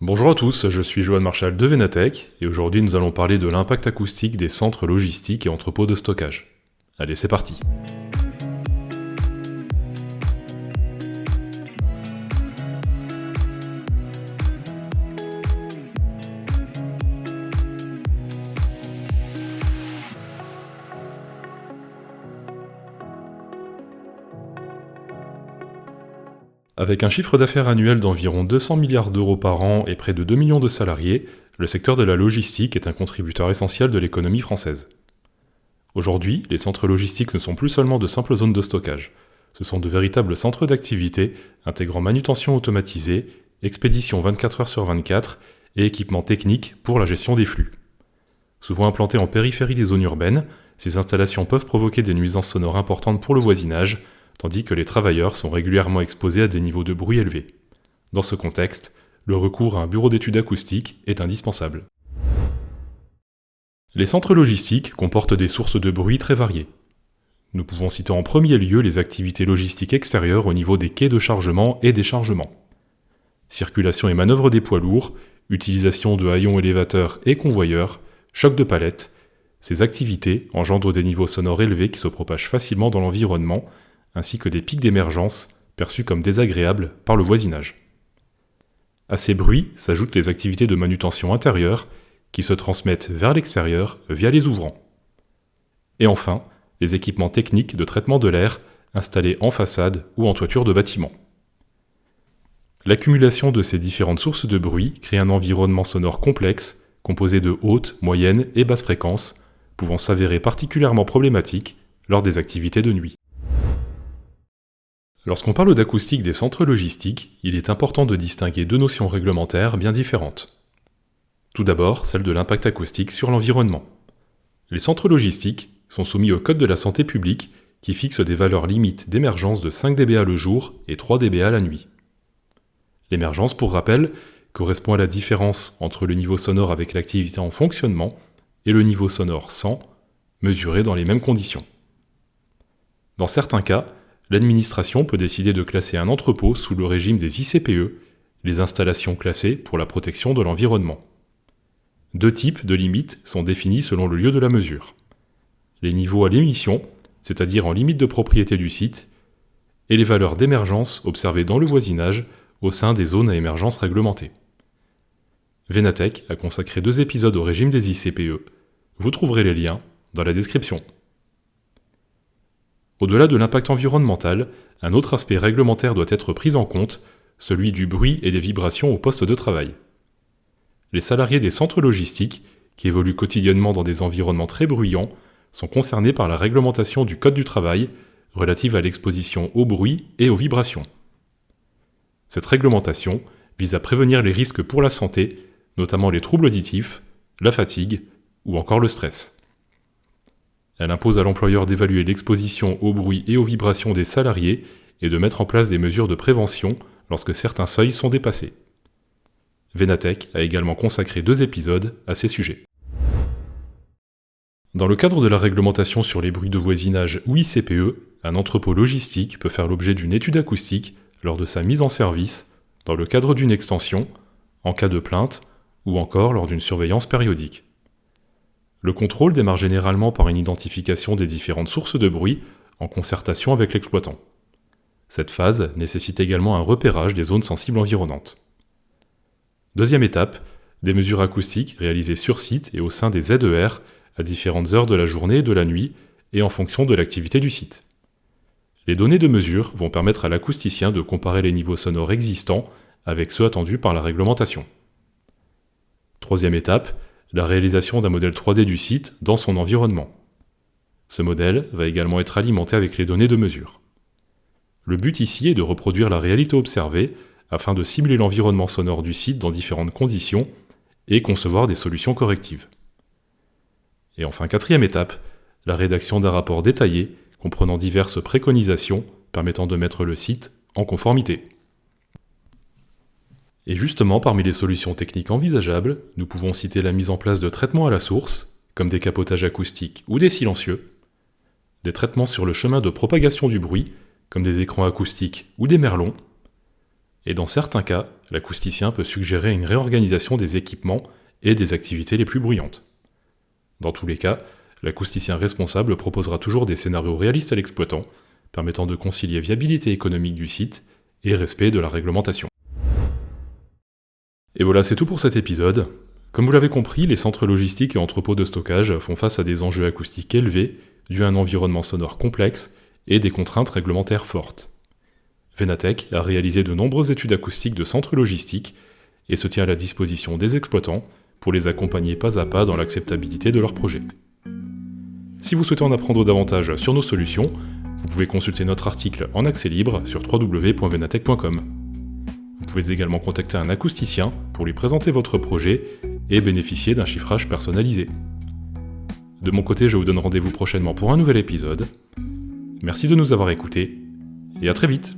Bonjour à tous, je suis Johan Marchal de Venatech et aujourd'hui nous allons parler de l'impact acoustique des centres logistiques et entrepôts de stockage. Allez, c'est parti. Avec un chiffre d'affaires annuel d'environ 200 milliards d'euros par an et près de 2 millions de salariés, le secteur de la logistique est un contributeur essentiel de l'économie française. Aujourd'hui, les centres logistiques ne sont plus seulement de simples zones de stockage. Ce sont de véritables centres d'activité intégrant manutention automatisée, expédition 24 heures sur 24 et équipements techniques pour la gestion des flux. Souvent implantés en périphérie des zones urbaines, ces installations peuvent provoquer des nuisances sonores importantes pour le voisinage, tandis que les travailleurs sont régulièrement exposés à des niveaux de bruit élevés. Dans ce contexte, le recours à un bureau d'études acoustiques est indispensable. Les centres logistiques comportent des sources de bruit très variées. Nous pouvons citer en premier lieu les activités logistiques extérieures au niveau des quais de chargement et déchargement. Circulation et manœuvre des poids lourds, utilisation de haillons élévateurs et convoyeurs, choc de palettes, ces activités engendrent des niveaux sonores élevés qui se propagent facilement dans l'environnement, ainsi que des pics d'émergence perçus comme désagréables par le voisinage. À ces bruits s'ajoutent les activités de manutention intérieure qui se transmettent vers l'extérieur via les ouvrants. Et enfin, les équipements techniques de traitement de l'air installés en façade ou en toiture de bâtiment. L'accumulation de ces différentes sources de bruit crée un environnement sonore complexe composé de hautes, moyennes et basses fréquences, pouvant s'avérer particulièrement problématique lors des activités de nuit. Lorsqu'on parle d'acoustique des centres logistiques, il est important de distinguer deux notions réglementaires bien différentes. Tout d'abord, celle de l'impact acoustique sur l'environnement. Les centres logistiques sont soumis au Code de la santé publique qui fixe des valeurs limites d'émergence de 5 dBA le jour et 3 dBA la nuit. L'émergence, pour rappel, correspond à la différence entre le niveau sonore avec l'activité en fonctionnement et le niveau sonore sans, mesuré dans les mêmes conditions. Dans certains cas, l'administration peut décider de classer un entrepôt sous le régime des ICPE, les installations classées pour la protection de l'environnement. Deux types de limites sont définis selon le lieu de la mesure. Les niveaux à l'émission, c'est-à-dire en limite de propriété du site, et les valeurs d'émergence observées dans le voisinage au sein des zones à émergence réglementées. Venatech a consacré 2 épisodes au régime des ICPE. Vous trouverez les liens dans la description. Au-delà de l'impact environnemental, un autre aspect réglementaire doit être pris en compte, celui du bruit et des vibrations au poste de travail. Les salariés des centres logistiques, qui évoluent quotidiennement dans des environnements très bruyants, sont concernés par la réglementation du Code du travail relative à l'exposition au bruit et aux vibrations. Cette réglementation vise à prévenir les risques pour la santé, notamment les troubles auditifs, la fatigue ou encore le stress. Elle impose à l'employeur d'évaluer l'exposition au bruit et aux vibrations des salariés et de mettre en place des mesures de prévention lorsque certains seuils sont dépassés. Venatech a également consacré 2 épisodes à ces sujets. Dans le cadre de la réglementation sur les bruits de voisinage ou ICPE, un entrepôt logistique peut faire l'objet d'une étude acoustique lors de sa mise en service, dans le cadre d'une extension, en cas de plainte ou encore lors d'une surveillance périodique. Le contrôle démarre généralement par une identification des différentes sources de bruit en concertation avec l'exploitant. Cette phase nécessite également un repérage des zones sensibles environnantes. Deuxième étape, des mesures acoustiques réalisées sur site et au sein des ZER à différentes heures de la journée et de la nuit et en fonction de l'activité du site. Les données de mesure vont permettre à l'acousticien de comparer les niveaux sonores existants avec ceux attendus par la réglementation. Troisième étape, la réalisation d'un modèle 3D du site dans son environnement. Ce modèle va également être alimenté avec les données de mesure. Le but ici est de reproduire la réalité observée afin de simuler l'environnement sonore du site dans différentes conditions et concevoir des solutions correctives. Et enfin, quatrième étape, la rédaction d'un rapport détaillé comprenant diverses préconisations permettant de mettre le site en conformité. Et justement, parmi les solutions techniques envisageables, nous pouvons citer la mise en place de traitements à la source, comme des capotages acoustiques ou des silencieux, des traitements sur le chemin de propagation du bruit, comme des écrans acoustiques ou des merlons, Et dans certains cas, l'acousticien peut suggérer une réorganisation des équipements et des activités les plus bruyantes. Dans tous les cas, l'acousticien responsable proposera toujours des scénarios réalistes à l'exploitant, permettant de concilier viabilité économique du site et respect de la réglementation. Et voilà, c'est tout pour cet épisode. Comme vous l'avez compris, les centres logistiques et entrepôts de stockage font face à des enjeux acoustiques élevés, dus à un environnement sonore complexe et des contraintes réglementaires fortes. Venatech a réalisé de nombreuses études acoustiques de centres logistiques et se tient à la disposition des exploitants pour les accompagner pas à pas dans l'acceptabilité de leurs projets. Si vous souhaitez en apprendre davantage sur nos solutions, vous pouvez consulter notre article en accès libre sur www.venatech.com. Vous pouvez également contacter un acousticien pour lui présenter votre projet et bénéficier d'un chiffrage personnalisé. De mon côté, je vous donne rendez-vous prochainement pour un nouvel épisode. Merci de nous avoir écoutés et à très vite.